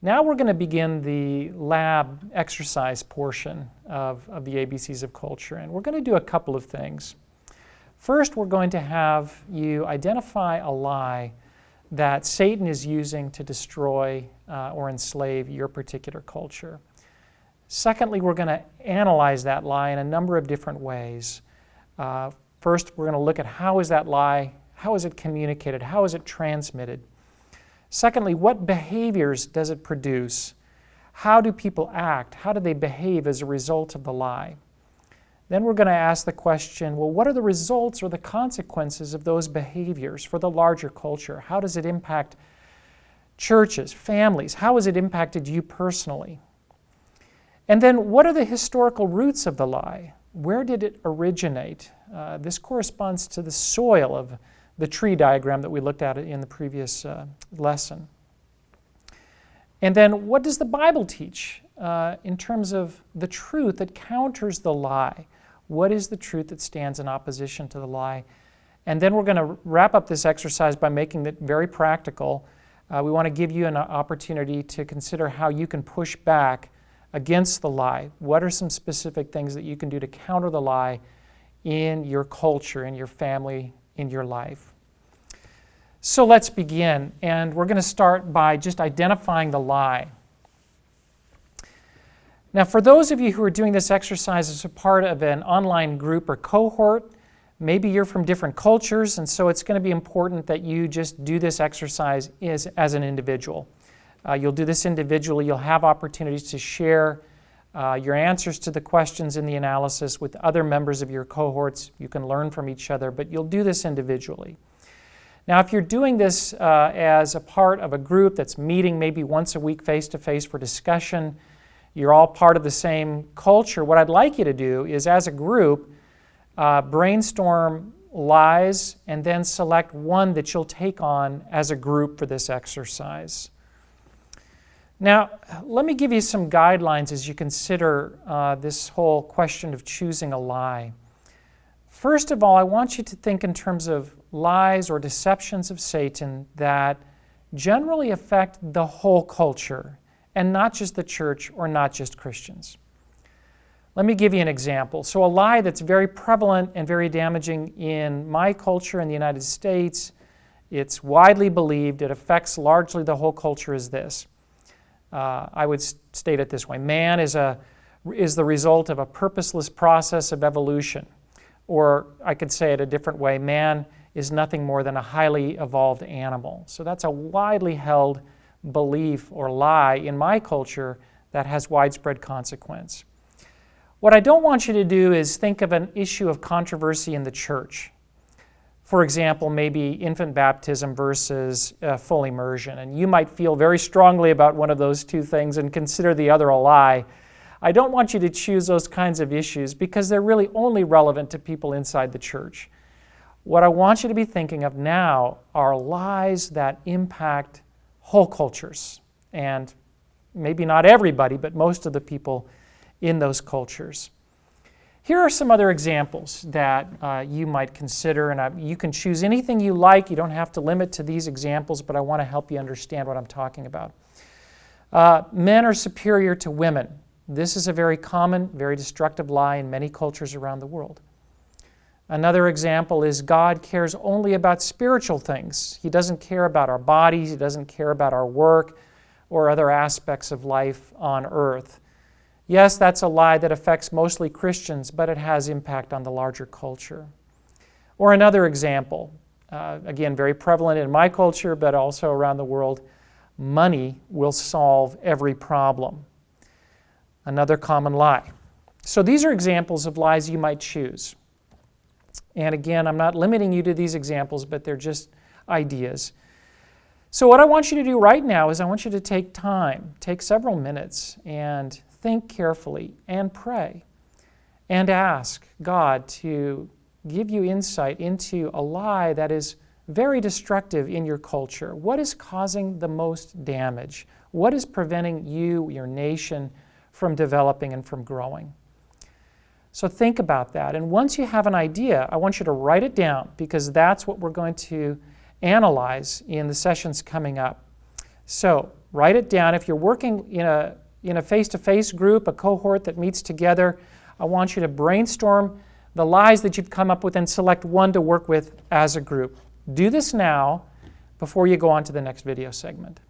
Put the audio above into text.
Now we're going to begin the lab exercise portion of the ABCs of culture, and we're going to do a couple of things. First, we're going to have you identify a lie that Satan is using to destroy or enslave your particular culture. Secondly, we're going to analyze that lie in a number of different ways. First, we're going to look at how is that lie, how is it communicated, how is it transmitted. Secondly, what behaviors does it produce? How do people act? How do they behave as a result of the lie? Then we're going to ask the question, well, what are the results or the consequences of those behaviors for the larger culture? How does it impact churches, families? How has it impacted you personally? And then what are the historical roots of the lie? Where did it originate? This corresponds to the soil of the tree diagram that we looked at in the previous lesson. And then what does the Bible teach in terms of the truth that counters the lie? What is the truth that stands in opposition to the lie? And then we're going to wrap up this exercise by making it very practical. We want to give you an opportunity to consider how you can push back against the lie. What are some specific things that you can do to counter the lie in your culture, in your family, in your life? So let's begin, and we're going to start by just identifying the lie. Now, for those of you who are doing this exercise as a part of an online group or cohort, maybe you're from different cultures, and so it's going to be important that you just do this exercise as an individual. You'll do this individually. You'll have opportunities to share your answers to the questions in the analysis with other members of your cohorts. You can learn from each other, but you'll do this individually. Now, if you're doing this as a part of a group that's meeting maybe once a week face-to-face for discussion, you're all part of the same culture, what I'd like you to do is, as a group, brainstorm lies and then select one that you'll take on as a group for this exercise. Now, let me give you some guidelines as you consider this whole question of choosing a lie. First of all, I want you to think in terms of lies or deceptions of Satan that generally affect the whole culture and not just the church or not just Christians. Let me give you an example. So a lie that's very prevalent and very damaging in my culture in the United States, it's widely believed, it affects largely the whole culture, is this. I would state it this way: man is the result of a purposeless process of evolution. Or I could say it a different way: man is nothing more than a highly evolved animal. So that's a widely held belief or lie in my culture that has widespread consequence. What I don't want you to do is think of an issue of controversy in the church. For example, maybe infant baptism versus full immersion. And you might feel very strongly about one of those two things and consider the other a lie. I don't want you to choose those kinds of issues because they're really only relevant to people inside the church. What I want you to be thinking of now are lies that impact whole cultures, and maybe not everybody, but most of the people in those cultures. Here are some other examples that you might consider, and you can choose anything you like. You don't have to limit to these examples, but I want to help you understand what I'm talking about. Men are superior to women. This is a very common, very destructive lie in many cultures around the world. Another example is God cares only about spiritual things. He doesn't care about our bodies. He doesn't care about our work or other aspects of life on earth. Yes, that's a lie that affects mostly Christians, but it has impact on the larger culture. Or another example, again, very prevalent in my culture, but also around the world: money will solve every problem. Another common lie. So these are examples of lies you might choose. And again, I'm not limiting you to these examples, but they're just ideas. So what I want you to do right now is I want you to take time, take several minutes, and think carefully and pray and ask God to give you insight into a lie that is very destructive in your culture. What is causing the most damage? What is preventing you, your nation, from developing and from growing? So think about that. And once you have an idea, I want you to write it down, because that's what we're going to analyze in the sessions coming up. So Write it down. If you're working in a face-to-face group, a cohort that meets together, I want you to brainstorm the lies that you've come up with and select one to work with as a group. Do this now before you go on to the next video segment.